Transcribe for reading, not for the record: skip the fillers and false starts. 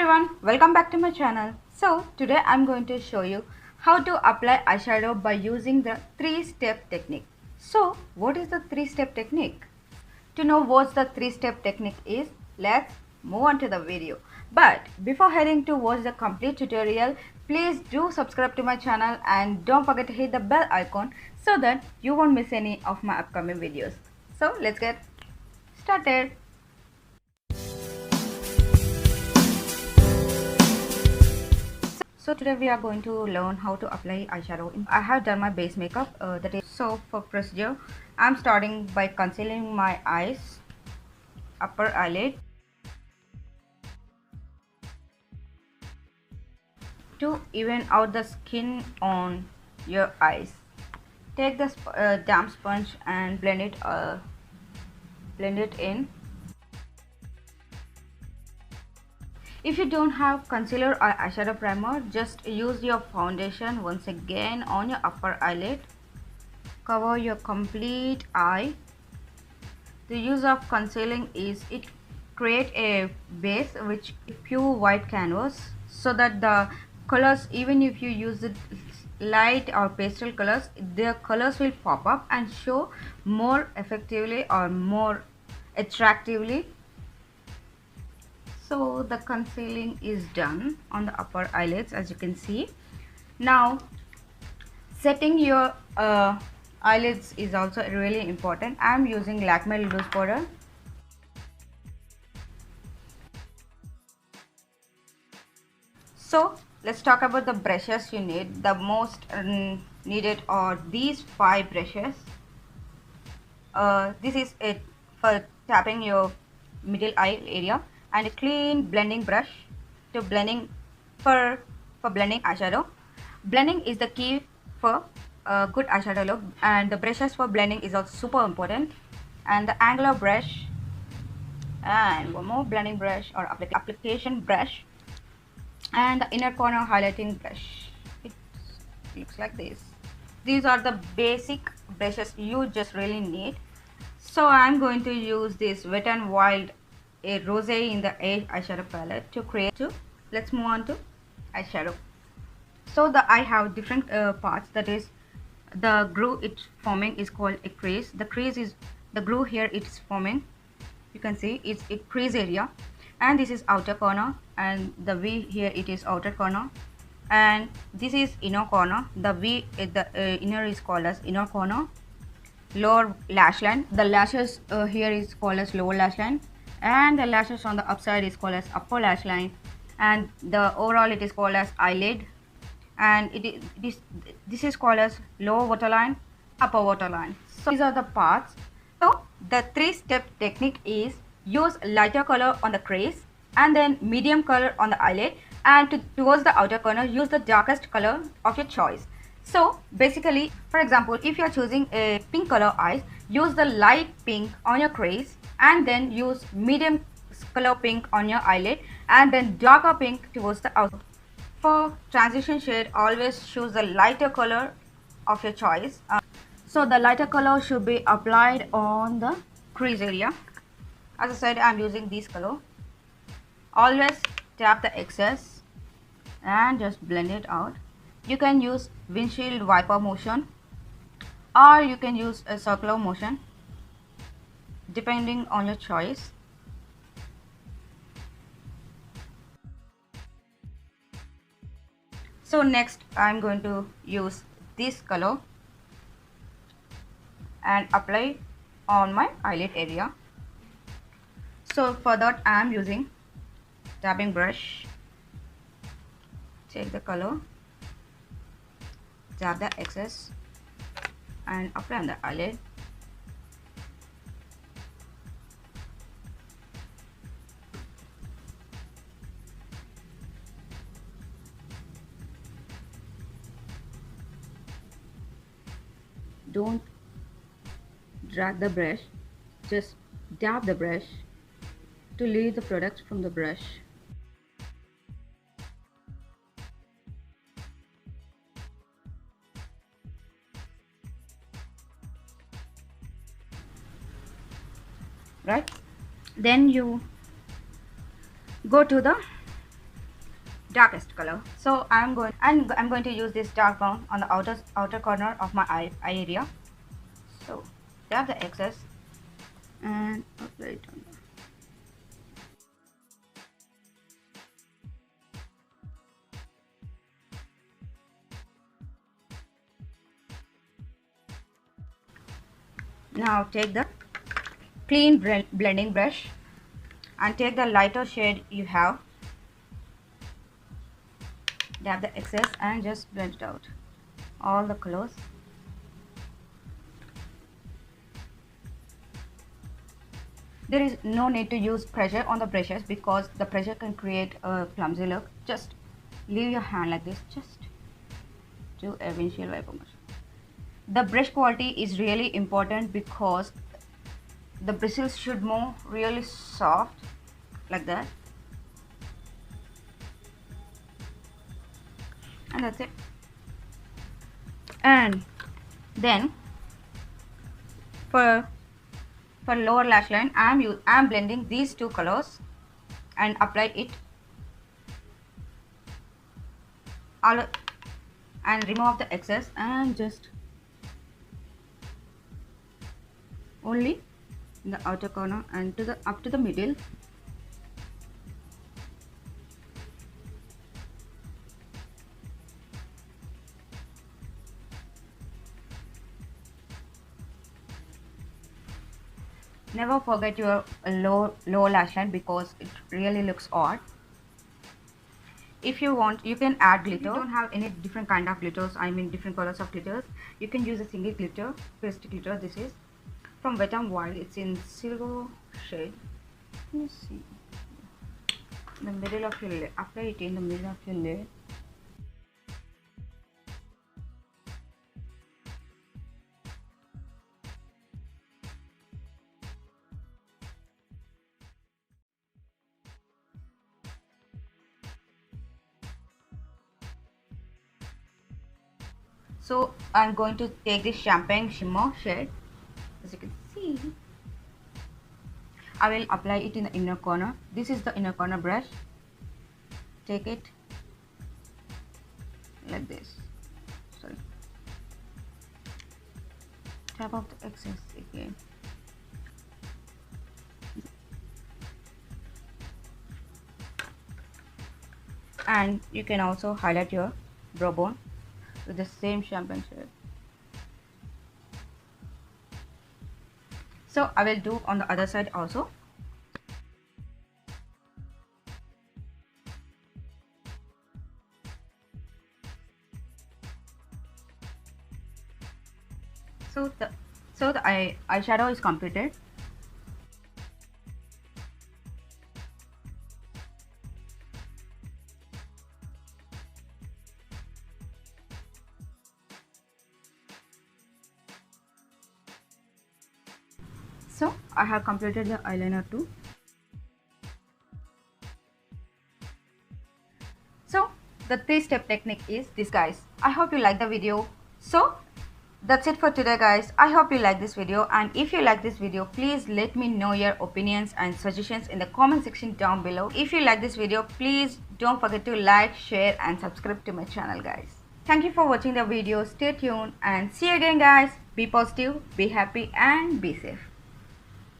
everyone, welcome back to my channel. So today I'm going to show you how to apply eyeshadow by using the 3-step technique. So what is the 3-step technique? To know what the 3-step technique is, let's move on to the video. But before heading to watch the complete tutorial, please do subscribe to my channel and don't forget to hit the bell icon so that you won't miss any of my upcoming videos. So let's get started. So today we are going to learn how to apply eyeshadow. I have done my base makeup, that is, so for procedure I'm starting by concealing my eyes, upper eyelid, to even out the skin on your eyes. Take the damp sponge and blend it in. If you don't have concealer or eyeshadow primer, just use your foundation once again on your upper eyelid. Cover your complete eye. The use of concealing is it create a base which pure white canvas, so that the colors, even if you use it light or pastel colors, their colors will pop up and show more effectively or more attractively. So the concealing is done on the upper eyelids, as you can see. Now setting your eyelids is also really important. I am using Lakme loose powder. So let's talk about the brushes you need. The most needed are these 5 brushes. This is it for tapping your middle eye area, and a clean blending brush to blending for blending eyeshadow. Blending is the key for a good eyeshadow look, and the brushes for blending is also super important. And the angular brush, and one more blending brush or application brush, and the inner corner highlighting brush. It looks like this. These are the basic brushes you just really need. So I'm going to use this Wet n Wild a Rosé in the Age eyeshadow palette to create two. Let's move on to eyeshadow. So I have different parts, that is, the groove it's forming is called a crease. The crease is the groove here it's forming. You can see it's a crease area, and this is outer corner, and the V here it is outer corner, and this is inner corner. The V the inner is called as inner corner. Lower lash line, the lashes here is called as lower lash line, and the lashes on the upside is called as upper lash line, and the overall it is called as eyelid, and this is called as lower waterline, upper waterline. So these are the parts. So the 3-step technique is use lighter color on the crease, and then medium color on the eyelid, and towards the outer corner use the darkest color of your choice. So basically, for example, if you are choosing a pink color eyes, use the light pink on your crease, and then use medium color pink on your eyelid, and then darker pink towards the outer. For transition shade, always choose the lighter color of your choice. So the lighter color should be applied on the crease area. As I said, I'm using this color. Always tap the excess and just blend it out. You can use windshield wiper motion, or you can use a circular motion, depending on your choice. So next I'm going to use this color and apply on my eyelid area. So for that I am using tapping brush. Take the color, tap the excess, and apply on the eyelid. Don't drag the brush, just dab the brush to leave the product from the brush. Right, then you go to the darkest color. So I'm going to use this dark brown on the outer corner of my eye area. So grab the excess and apply it on there. Now take the clean blending brush and take the lighter shade you have, dab the excess and just blend it out, all the colors. There is no need to use pressure on the brushes because the pressure can create a clumsy look. Just leave your hand like this, just do a windshield wiper motion. The brush quality is really important because the bristles should move really soft like that, and that's it. And then for lower lash line, I'm blending these two colors and apply it all and remove the excess and just only in the outer corner and up to the middle. Never forget your lower lash line because it really looks odd. If you want, you can add glitter. If you don't have any different kind of glitters, I mean different colors of glitters, you can use a single glitter, paste glitter. This is from Wet n Wild. It's in silver shade. Let me see. In the middle of your lid. Apply it in the middle of your lid. So I'm going to take this champagne shimmer shade. As you can see, I will apply it in the inner corner. This is the inner corner brush. Take it like this. Sorry. Tap off the excess again. And you can also highlight your brow bone with the same champagne shade. So I will do on the other side also. So the eyeshadow is completed. So I have completed the eyeliner too. So the 3-step technique is this, guys. I hope you like the video. So that's it for today, guys. I hope you like this video, and if you like this video, please let me know your opinions and suggestions in the comment section down below. If you like this video, please don't forget to like, share and subscribe to my channel, guys. Thank you for watching the video. Stay tuned and see you again, guys. Be positive, be happy and be safe.